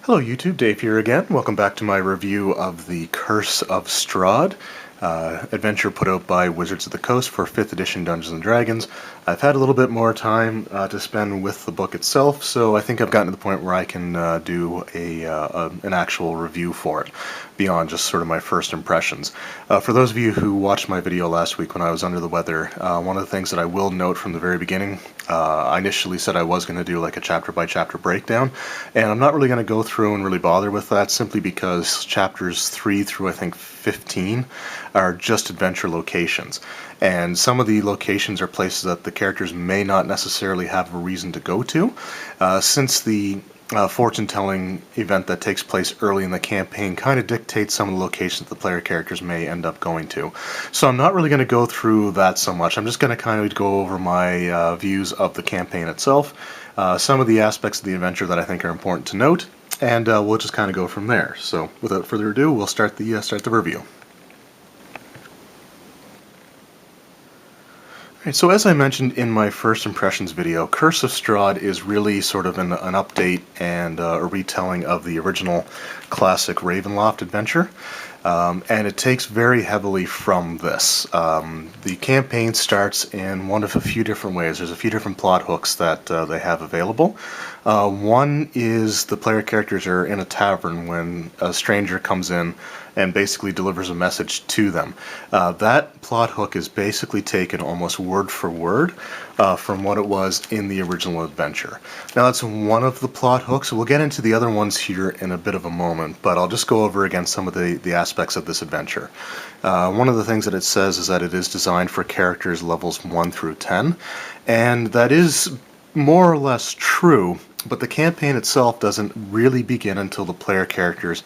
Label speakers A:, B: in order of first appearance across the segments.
A: Hello YouTube, Dave here again. Welcome back to my review of the Curse of Strahd, adventure put out by Wizards of the Coast for 5th edition Dungeons & Dragons. I've had a little bit more time to spend with the book itself, so I think I've gotten to the point where I can do an actual review for it, beyond just sort of my first impressions. For those of you who watched my video last week when I was under the weather, one of the things that I will note from the very beginning, I initially said I was going to do like a chapter-by-chapter breakdown, and I'm not really going to go through and really bother with that simply because chapters 3 through I think 15 are just adventure locations. And some of the locations are places that the characters may not necessarily have a reason to go to, since the fortune-telling event that takes place early in the campaign kind of dictates some of the locations the player characters may end up going to. So I'm not really going to go through that so much. I'm just going to kind of go over my views of the campaign itself, some of the aspects of the adventure that I think are important to note, and we'll just kind of go from there. So without further ado, we'll start the review. So as I mentioned in my first impressions video, Curse of Strahd is really sort of an update and a retelling of the original classic Ravenloft adventure, and it takes very heavily from this. The campaign starts in one of a few different ways. There's a few different plot hooks that they have available. One is the player characters are in a tavern when a stranger comes in and basically delivers a message to them. That plot hook is basically taken almost word for word from what it was in the original adventure. Now that's one of the plot hooks. We'll get into the other ones here in a bit of a moment, but I'll just go over again some of the aspects of this adventure. One of the things that it says is that it is designed for characters levels 1 through 10, and that is more or less true, but the campaign itself doesn't really begin until the player characters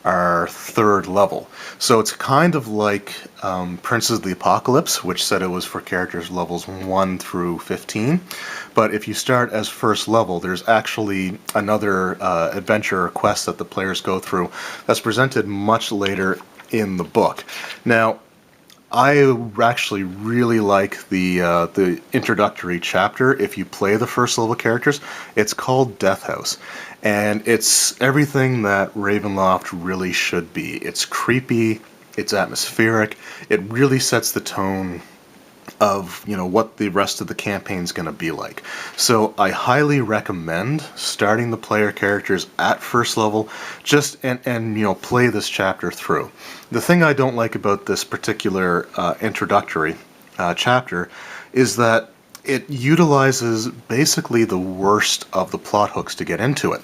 A: are 3rd level. So it's kind of like Princes of the Apocalypse, which said it was for characters levels 1 through 15. But if you start as 1st level, there's actually another adventure or quest that the players go through that's presented much later in the book. Now, I actually really like the introductory chapter. If you play the 1st level characters, it's called Death House, and it's everything that Ravenloft really should be. It's creepy, it's atmospheric, it really sets the tone of, you know, what the rest of the campaign's going to be like. So I highly recommend starting the player characters at 1st level, just and you know, play this chapter through. The thing I don't like about this particular introductory chapter is that it utilizes basically the worst of the plot hooks to get into it.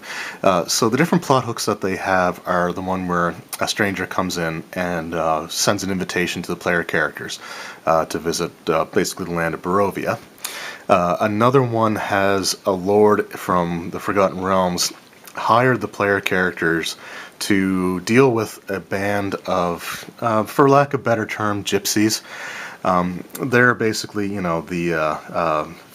A: So the different plot hooks that they have are the one where a stranger comes in and sends an invitation to the player characters to visit basically the land of Barovia. Another one has a lord from the Forgotten Realms hired the player characters to deal with a band of, for lack of a better term, gypsies. They're basically, you know, the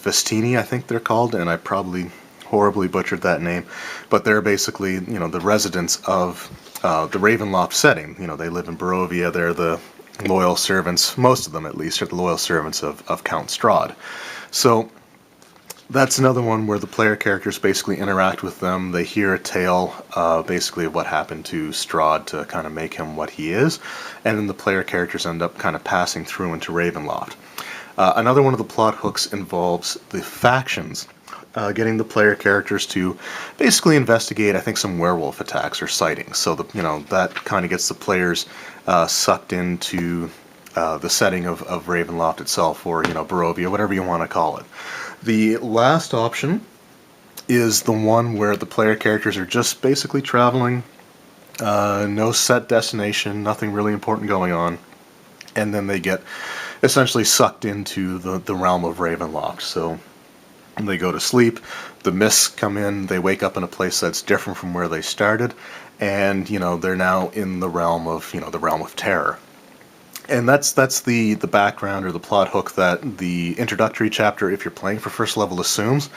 A: Vestini, I think they're called, and I probably horribly butchered that name, but they're basically, you know, the residents of the Ravenloft setting. You know, they live in Barovia, they're the loyal servants, most of them at least, are the loyal servants of Count Strahd. So that's another one where the player characters basically interact with them. They hear a tale basically of what happened to Strahd to kind of make him what he is, and then the player characters end up kind of passing through into Ravenloft. Another one of the plot hooks involves the factions getting the player characters to basically investigate, I think, some werewolf attacks or sightings. So you know, that kind of gets the players sucked into the setting of Ravenloft itself, or, you know, Barovia, whatever you want to call it. The last option is the one where the player characters are just basically traveling, no set destination, nothing really important going on, and then they get essentially sucked into the realm of Ravenloft. So they go to sleep, the mists come in, they wake up in a place that's different from where they started, and, you know, they're now in the realm of, you know, the realm of terror. And that's the background or the plot hook that the introductory chapter, if you're playing for first level, assumes.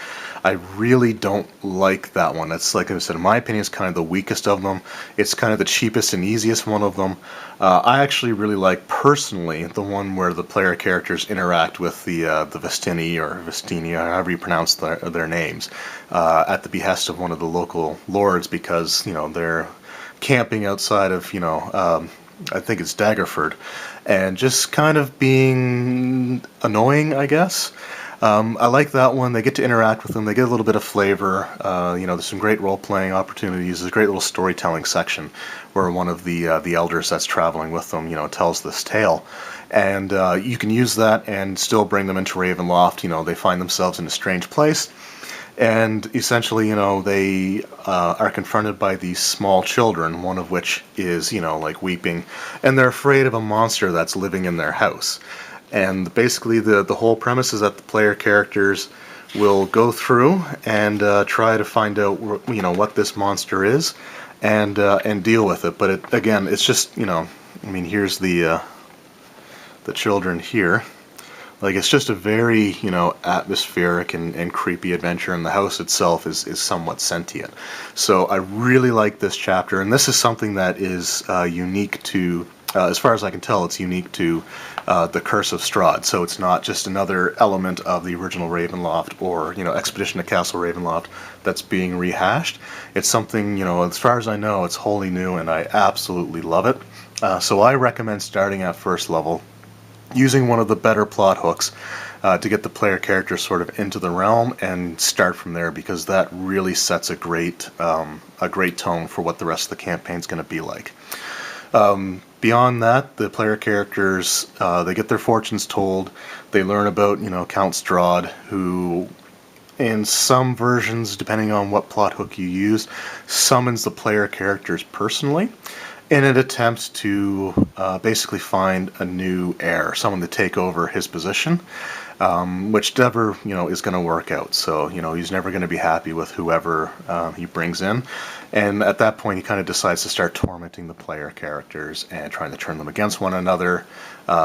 A: I really don't like that one. That's, like I said, in my opinion, it's kind of the weakest of them. It's kind of the cheapest and easiest one of them. I actually really like, personally, the one where the player characters interact with the Vestini or Vestini, however you pronounce their names, at the behest of one of the local lords, because they're camping outside of I think it's Daggerford, and just kind of being annoying, I guess. I like that one. They get to interact with them. They get a little bit of flavor. There's some great role-playing opportunities. There's a great little storytelling section where one of the elders that's traveling with them, tells this tale. And you can use that and still bring them into Ravenloft. They find themselves in a strange place. And essentially, they are confronted by these small children, one of which is, like weeping, and they're afraid of a monster that's living in their house. And basically, the whole premise is that the player characters will go through and try to find out, what this monster is, and deal with it. But again, it's just, here's the children here. Like, it's just a very, atmospheric and creepy adventure, and the house itself is somewhat sentient. So I really like this chapter, and this is something that is unique to, as far as I can tell, it's unique to the Curse of Strahd. So it's not just another element of the original Ravenloft or, Expedition to Castle Ravenloft that's being rehashed. It's something, as far as I know, it's wholly new, and I absolutely love it. So I recommend starting at first level, using one of the better plot hooks to get the player character sort of into the realm and start from there, because that really sets a great tone for what the rest of the campaign's going to be like. Beyond that, the player characters, they get their fortunes told. They learn about, Count Strahd, who, in some versions, depending on what plot hook you use, summons the player characters personally in an attempt to basically find a new heir, someone to take over his position, which never, is going to work out. So, he's never going to be happy with whoever he brings in. And at that point, he kind of decides to start tormenting the player characters and trying to turn them against one another,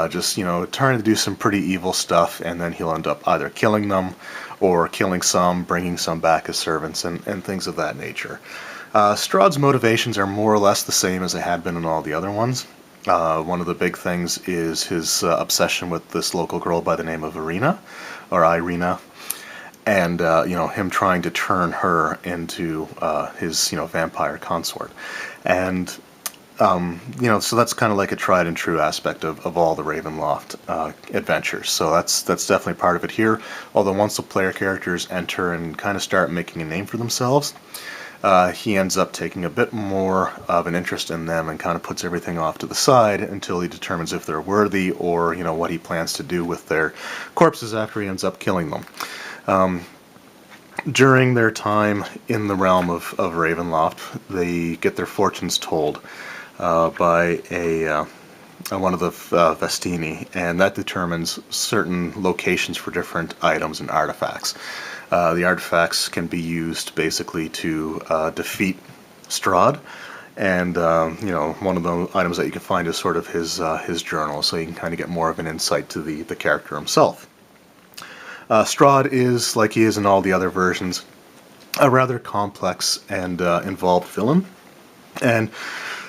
A: just, trying to do some pretty evil stuff, and then he'll end up either killing them or killing some, bringing some back as servants, and things of that nature. Strahd's motivations are more or less the same as they had been in all the other ones. One of the big things is his obsession with this local girl by the name of Irina, and him trying to turn her into his vampire consort. And so that's kind of like a tried and true aspect of all the Ravenloft adventures. So that's definitely part of it here. Although once the player characters enter and kind of start making a name for themselves, he ends up taking a bit more of an interest in them and kind of puts everything off to the side until he determines if they're worthy, or what he plans to do with their corpses after he ends up killing them. During their time in the realm of Ravenloft, they get their fortunes told by one of the Vestini, and that determines certain locations for different items and artifacts. The artifacts can be used basically to defeat Strahd, and one of the items that you can find is sort of his journal, so you can kind of get more of an insight to the character himself. Strahd is, like he is in all the other versions, a rather complex and involved villain, and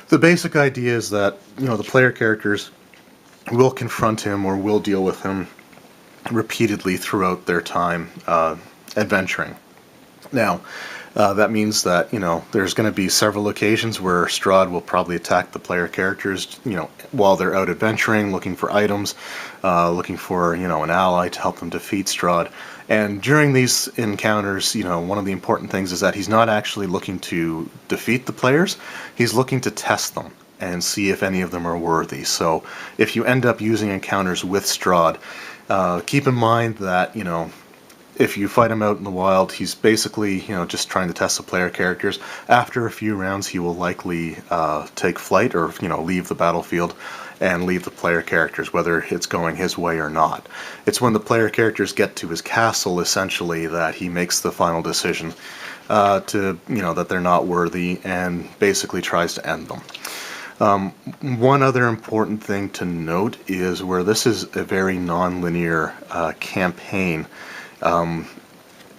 A: the basic idea is that the player characters will confront him or will deal with him repeatedly throughout their time adventuring. Now, that means that, there's going to be several occasions where Strahd will probably attack the player characters, while they're out adventuring, looking for items, looking for, an ally to help them defeat Strahd. And during these encounters, one of the important things is that he's not actually looking to defeat the players, he's looking to test them and see if any of them are worthy. So if you end up using encounters with Strahd, keep in mind that, if you fight him out in the wild, he's basically, just trying to test the player characters. After a few rounds, he will likely take flight or, leave the battlefield and leave the player characters, whether it's going his way or not. It's when the player characters get to his castle, essentially, that he makes the final decision that they're not worthy and basically tries to end them. One other important thing to note is where this is a very non-linear campaign.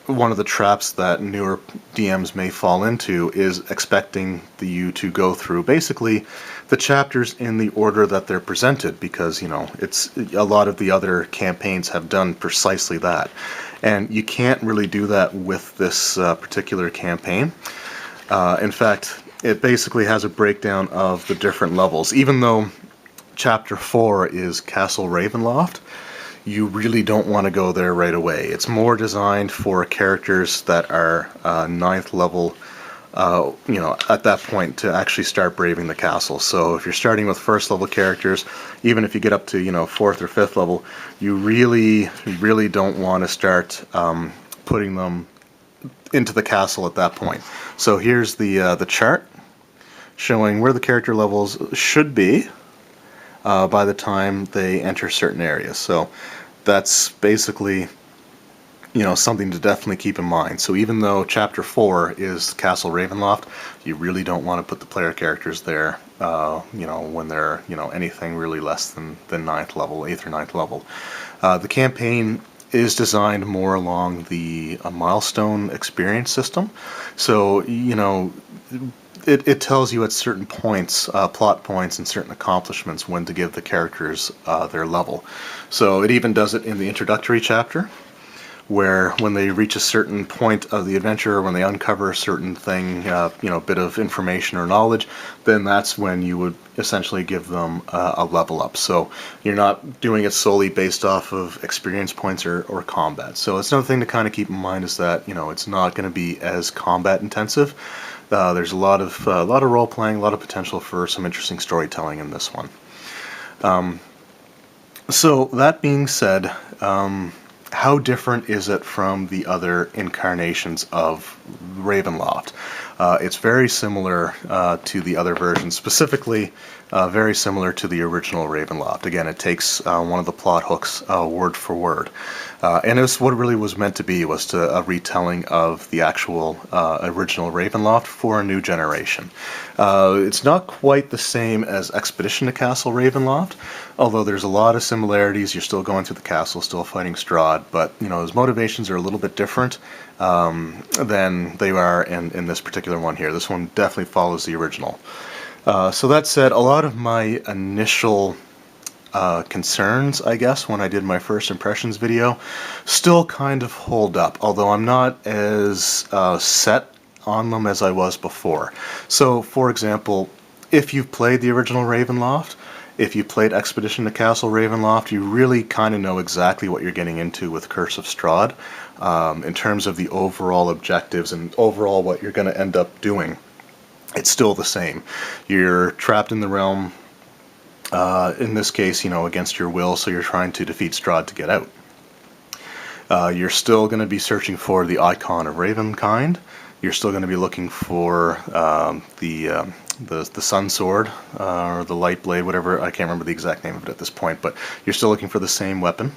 A: One of the traps that newer DMs may fall into is expecting you to go through basically the chapters in the order that they're presented, because it's a lot of the other campaigns have done precisely that, and you can't really do that with this particular campaign. In fact, it basically has a breakdown of the different levels. Even though Chapter 4 is Castle Ravenloft, you really don't want to go there right away. It's more designed for characters that are 9th level, at that point to actually start braving the castle. So if you're starting with 1st level characters, even if you get up to 4th or 5th level, you really don't want to start putting them into the castle at that point. So here's the chart showing where the character levels should be by the time they enter certain areas. So that's basically something to definitely keep in mind. So even though Chapter 4 is Castle Ravenloft, you really don't want to put the player characters there when they're anything really less than 9th level, 8th or 9th level. The campaign is designed more along the milestone experience system. So it tells you at certain points, plot points and certain accomplishments, when to give the characters their level. So it even does it in the introductory chapter, where when they reach a certain point of the adventure, when they uncover a certain thing, bit of information or knowledge, then that's when you would essentially give them a level up. So you're not doing it solely based off of experience points or combat. So it's another thing to kind of keep in mind, is that it's not going to be as combat intensive. There's a lot of role playing, a lot of potential for some interesting storytelling in this one. So that being said, how different is it from the other incarnations of Ravenloft? It's very similar to the other versions, specifically very similar to the original Ravenloft. Again, it takes one of the plot hooks word for word. And it's what it really was meant to be, was a retelling of the actual original Ravenloft for a new generation. It's not quite the same as Expedition to Castle Ravenloft, although there's a lot of similarities. You're still going through the castle, still fighting Strahd, but his motivations are a little bit different than they are in this particular one here. This one definitely follows the original. So that said, a lot of my initial concerns, I guess, when I did my first impressions video, still kind of hold up, although I'm not as set on them as I was before. So, for example, if you've played the original Ravenloft, if you played Expedition to Castle Ravenloft, you really kind of know exactly what you're getting into with Curse of Strahd in terms of the overall objectives and overall what you're going to end up doing. It's still the same. You're trapped in the realm, in this case, against your will, so you're trying to defeat Strahd to get out. You're still going to be searching for the icon of Ravenkind. You're still going to be looking for the Sun Sword, or the Light Blade, whatever. I can't remember the exact name of it at this point, but you're still looking for the same weapon.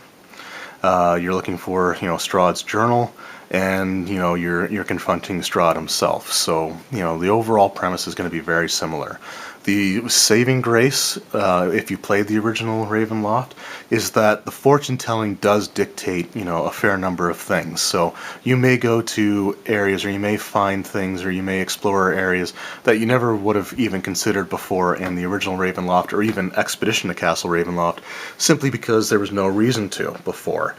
A: You're looking for Strahd's journal, and you're confronting Strahd himself. So the overall premise is going to be very similar. The saving grace, if you played the original Ravenloft, is that the fortune telling does dictate a fair number of things. So you may go to areas, or you may find things, or you may explore areas that you never would have even considered before in the original Ravenloft, or even Expedition to Castle Ravenloft, simply because there was no reason to before.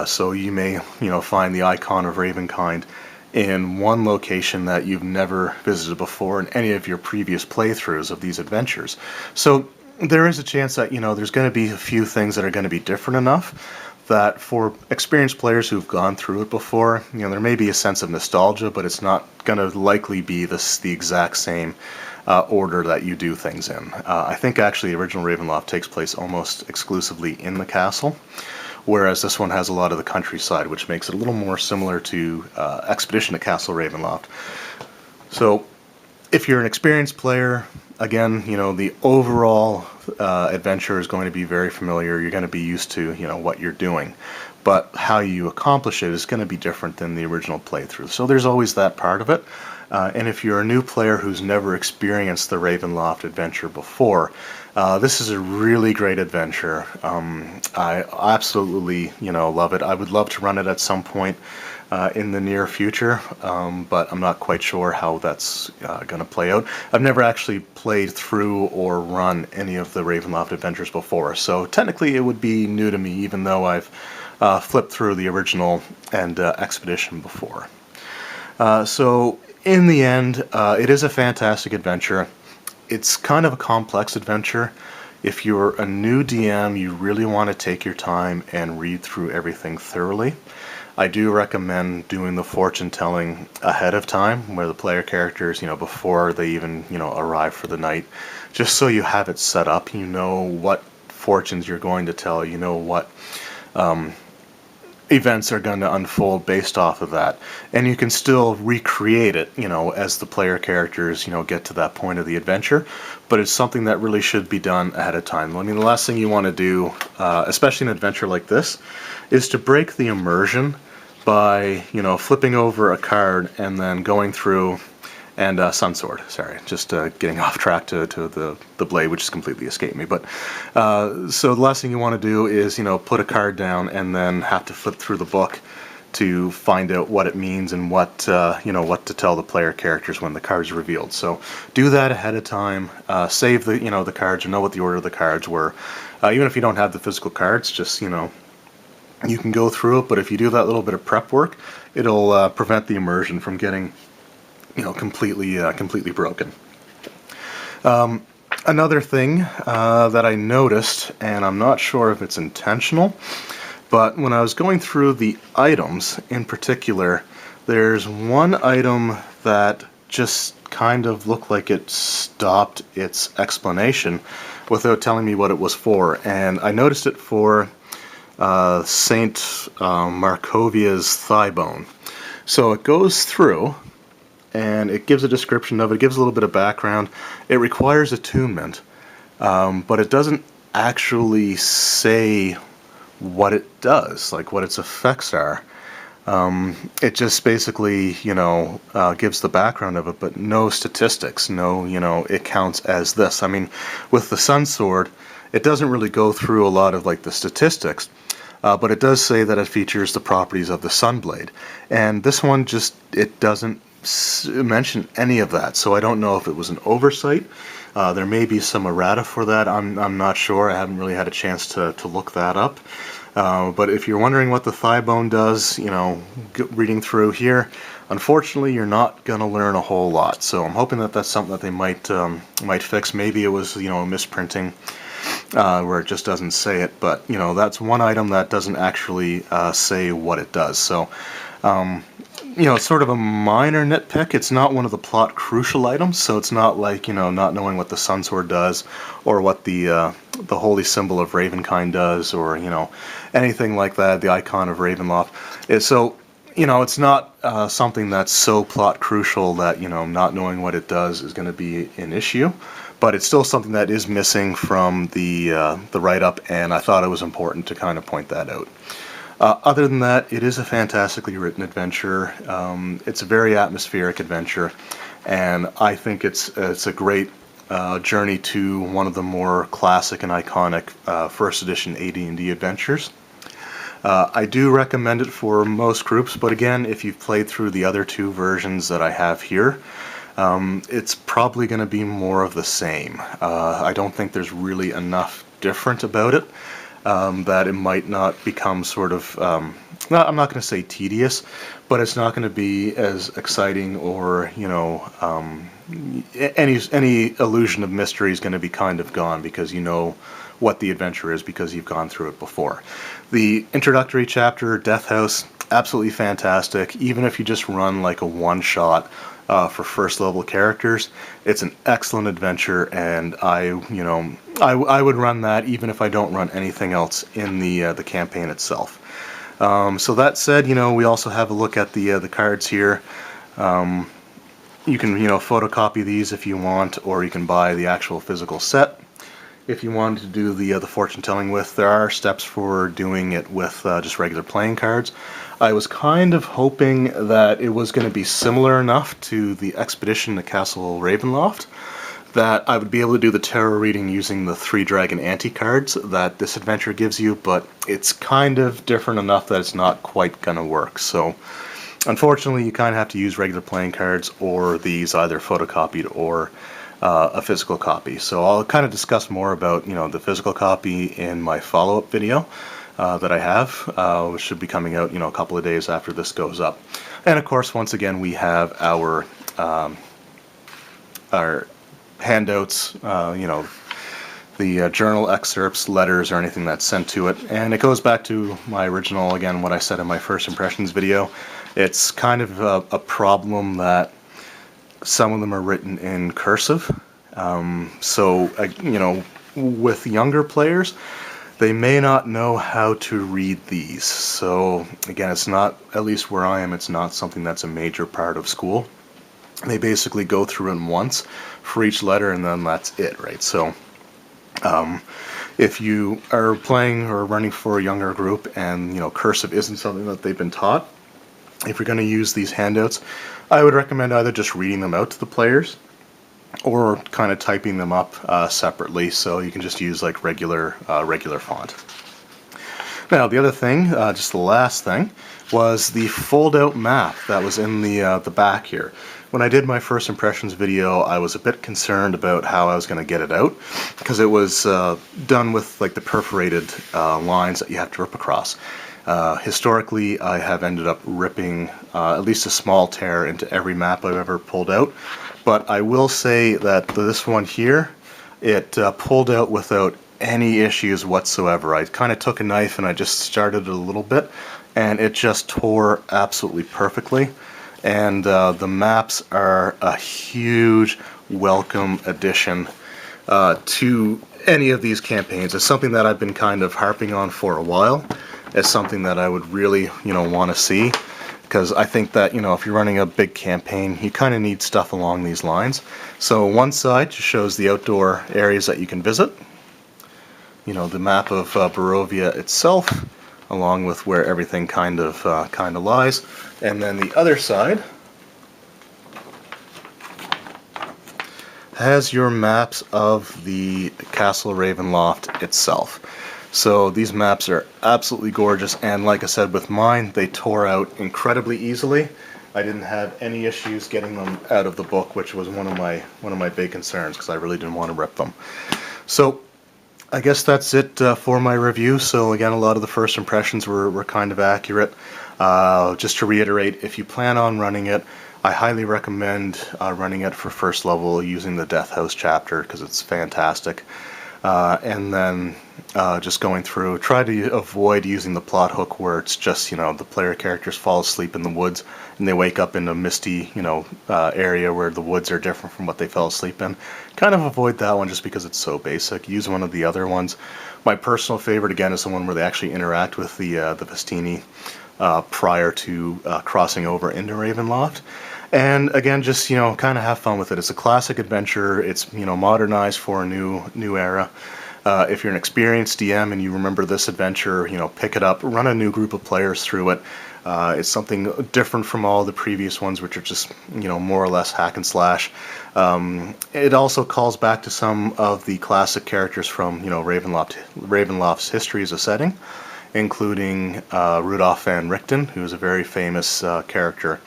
A: So you may find the icon of Ravenkind in one location that you've never visited before in any of your previous playthroughs of these adventures. So there is a chance that there's going to be a few things that are going to be different enough that for experienced players who've gone through it before, there may be a sense of nostalgia, but it's not going to likely be the exact same order that you do things in. I think actually the original Ravenloft takes place almost exclusively in the castle, whereas this one has a lot of the countryside, which makes it a little more similar to Expedition to Castle Ravenloft. So if you're an experienced player, again, the overall adventure is going to be very familiar. You're going to be used to what you're doing, but how you accomplish it is going to be different than the original playthrough. So there's always that part of it. And if you're a new player who's never experienced the Ravenloft adventure before, this is a really great adventure. I absolutely, love it. I would love to run it at some point in the near future, but I'm not quite sure how that's going to play out. I've never actually played through or run any of the Ravenloft adventures before, so technically it would be new to me, even though I've flipped through the original and Expedition before. So in the end, it is a fantastic adventure. It's kind of a complex adventure. If you're a new DM, you really want to take your time and read through everything thoroughly. I do recommend doing the fortune telling ahead of time, where the player characters, before they even, arrive for the night, just so you have it set up. You know what fortunes you're going to tell. You know what events are going to unfold based off of that, and you can still recreate it, as the player characters, get to that point of the adventure. But it's something that really should be done ahead of time. I mean, the last thing you want to do, especially in an adventure like this, is to break the immersion by, flipping over a card and then going through and Sunsword. Sorry, just getting off track to the blade, which has completely escaped me. But so the last thing you want to do is put a card down and then have to flip through the book to find out what it means and what what to tell the player characters when the card's revealed. So do that ahead of time. Save the the cards, or know what the order of the cards were. Even if you don't have the physical cards, just you can go through it. But if you do that little bit of prep work, it'll prevent the immersion from getting completely broken. Another thing that I noticed, and I'm not sure if it's intentional, but when I was going through the items in particular, there's one item that just kind of looked like it stopped its explanation without telling me what it was for. And I noticed it for Saint Markovia's thigh bone. So it goes through and it gives a description of it, gives a little bit of background. It requires attunement, but it doesn't actually say what it does, like what its effects are. It just basically, gives the background of it, but no statistics, no, it counts as this. I mean, with the Sun Sword, it doesn't really go through a lot of like the statistics, but it does say that it features the properties of the Sunblade. And this one it doesn't mention any of that, so I don't know if it was an oversight. There may be some errata for that. I'm not sure. I haven't really had a chance to look that up. But if you're wondering what the thigh bone does, reading through here, unfortunately, you're not going to learn a whole lot. So I'm hoping that that's something that they might fix. Maybe it was a misprinting where it just doesn't say it. But that's one item that doesn't actually say what it does. So it's sort of a minor nitpick. It's not one of the plot crucial items, so it's not like, not knowing what the Sunsword does, or what the holy symbol of Ravenkind does, or, anything like that, the icon of Ravenloft. It's not something that's so plot crucial that, not knowing what it does is going to be an issue. But it's still something that is missing from the write-up, and I thought it was important to kind of point that out. Other than that, it is a fantastically written adventure. It's a very atmospheric adventure, and I think it's a great journey to one of the more classic and iconic first edition AD&D adventures. I do recommend it for most groups, but again, if you've played through the other two versions that I have here, it's probably going to be more of the same. I don't think there's really enough different about it. That it might not become sort of, I'm not going to say tedious, but it's not going to be as exciting, or, any illusion of mystery is going to be kind of gone, because you know what the adventure is because you've gone through it before. The introductory chapter, Death House, absolutely fantastic. Even if you just run like a one-shot for first level characters, it's an excellent adventure, and I would run that even if I don't run anything else in the campaign itself. So that said, we also have a look at the cards here. You can photocopy these if you want, or you can buy the actual physical set if you wanted to do the fortune telling with. There are steps for doing it with just regular playing cards. I was kind of hoping that it was going to be similar enough to the expedition to Castle Ravenloft that I would be able to do the tarot reading using the 3 Dragon anti-cards that this adventure gives you, but it's kind of different enough that it's not quite going to work. So unfortunately, you kind of have to use regular playing cards or these either photocopied or a physical copy. So I'll kind of discuss more about the physical copy in my follow-up video that I have, which should be coming out a couple of days after this goes up. And of course, once again, we have our handouts, the journal excerpts, letters, or anything that's sent to it. And it goes back to my original, again, what I said in my first impressions video. It's kind of a problem that some of them are written in cursive. With younger players, they may not know how to read these. So again, it's not, at least where I am, it's not something that's a major part of school. They basically go through it once for each letter, and then that's it, right? So if you are playing or running for a younger group and cursive isn't something that they've been taught, if you're going to use these handouts, I would recommend either just reading them out to the players or kind of typing them up separately, so you can just use like regular font. Now the other thing, just the last thing, was the fold-out map that was in the back here. When I did my first impressions video, I was a bit concerned about how I was going to get it out, because it was done with like the perforated lines that you have to rip across. Historically, I have ended up ripping at least a small tear into every map I've ever pulled out, but I will say that this one here, it pulled out without any issues whatsoever. I kind of took a knife and I just started it a little bit, and it just tore absolutely perfectly. And the maps are a huge welcome addition to any of these campaigns. It's something that I've been kind of harping on for a while. It's something that I would really, want to see, because I think that, if you're running a big campaign, you kind of need stuff along these lines. So one side just shows the outdoor areas that you can visit. The map of Barovia itself, along with where everything kind of lies, and then the other side has your maps of the Castle Ravenloft itself. So these maps are absolutely gorgeous, and like I said, with mine, they tore out incredibly easily. I didn't have any issues getting them out of the book, which was one of my big concerns, because I really didn't want to rip them. So I guess that's it for my review. So again, a lot of the first impressions were kind of accurate. Just to reiterate, if you plan on running it, I highly recommend running it for first level using the Death House chapter, because it's fantastic. And then just going through, try to avoid using the plot hook where it's just, the player characters fall asleep in the woods and they wake up in a misty, area where the woods are different from what they fell asleep in. Kind of avoid that one just because it's so basic. Use one of the other ones. My personal favorite, again, is the one where they actually interact with the Vestini prior to crossing over into Ravenloft. And again, just kind of have fun with it. It's a classic adventure. It's modernized for a new era. If you're an experienced DM and you remember this adventure, pick it up, run a new group of players through it. It's something different from all the previous ones, which are just more or less hack and slash. It also calls back to some of the classic characters from Ravenloft's history as a setting, including Rudolf van Richten, who's a very famous character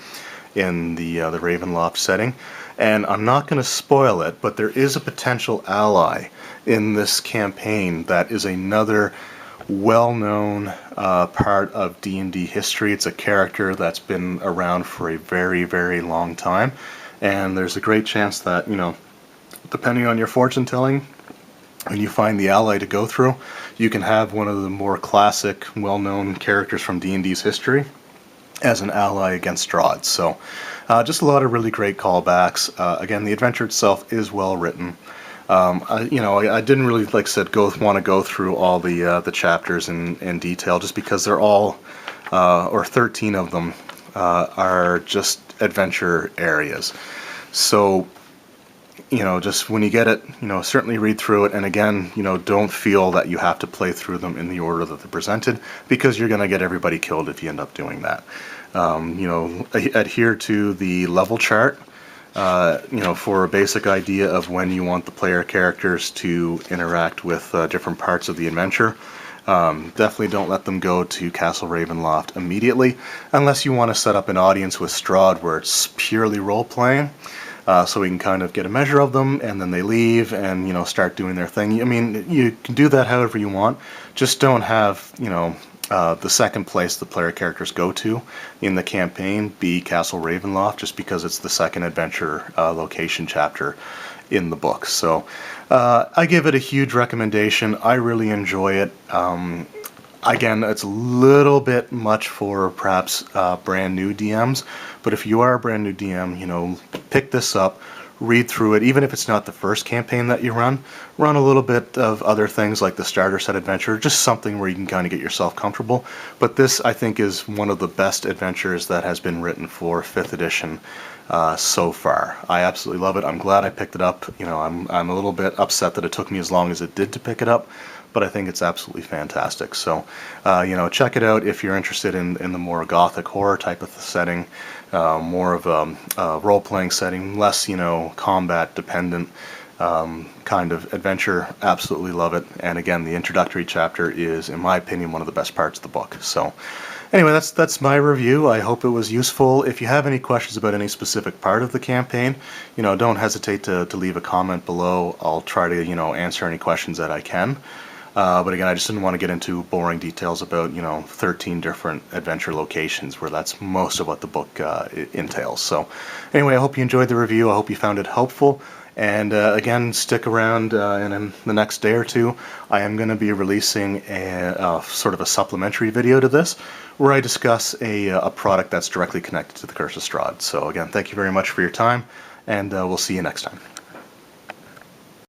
A: in the Ravenloft setting. And I'm not going to spoil it, but there is a potential ally in this campaign that is another well-known part of D&D history. It's a character that's been around for a very, very long time, and there's a great chance that, depending on your fortune telling, when you find the ally to go through, you can have one of the more classic, well-known characters from D&D's history as an ally against Strahd. So just a lot of really great callbacks. Again, the adventure itself is well written. I didn't really, like I said, want to go through all the chapters in detail, just because they're all, or 13 of them, are just adventure areas. So just when you get it, certainly read through it. And again, don't feel that you have to play through them in the order that they're presented, because you're going to get everybody killed if you end up doing that. Adhere to the level chart, for a basic idea of when you want the player characters to interact with different parts of the adventure. Definitely don't let them go to Castle Ravenloft immediately, unless you want to set up an audience with Strahd where it's purely role-playing. So we can kind of get a measure of them, and then they leave and, start doing their thing. I mean, you can do that however you want. Just don't have, the second place the player characters go to in the campaign be Castle Ravenloft, just because it's the second adventure location chapter in the book. So I give it a huge recommendation. I really enjoy it. Again, it's a little bit much for perhaps brand new DMs, but if you are a brand new DM, pick this up, read through it. Even if it's not the first campaign that you run a little bit of other things like the starter set adventure, just something where you can kind of get yourself comfortable. But this, I think, is one of the best adventures that has been written for 5th edition so far. I absolutely love it. I'm glad I picked it up. I'm a little bit upset that it took me as long as it did to pick it up, but I think it's absolutely fantastic. So, check it out if you're interested in the more gothic horror type of setting, more of a role-playing setting, less, combat dependent kind of adventure. Absolutely love it. And again, the introductory chapter is, in my opinion, one of the best parts of the book. So anyway, that's my review. I hope it was useful. If you have any questions about any specific part of the campaign, don't hesitate to leave a comment below. I'll try to, answer any questions that I can. But again, I just didn't want to get into boring details about, 13 different adventure locations, where that's most of what the book entails. So anyway, I hope you enjoyed the review. I hope you found it helpful. And again, stick around, and in the next day or two, I am going to be releasing a sort of a supplementary video to this, where I discuss a product that's directly connected to the Curse of Strahd. So again, thank you very much for your time, and we'll see you next time.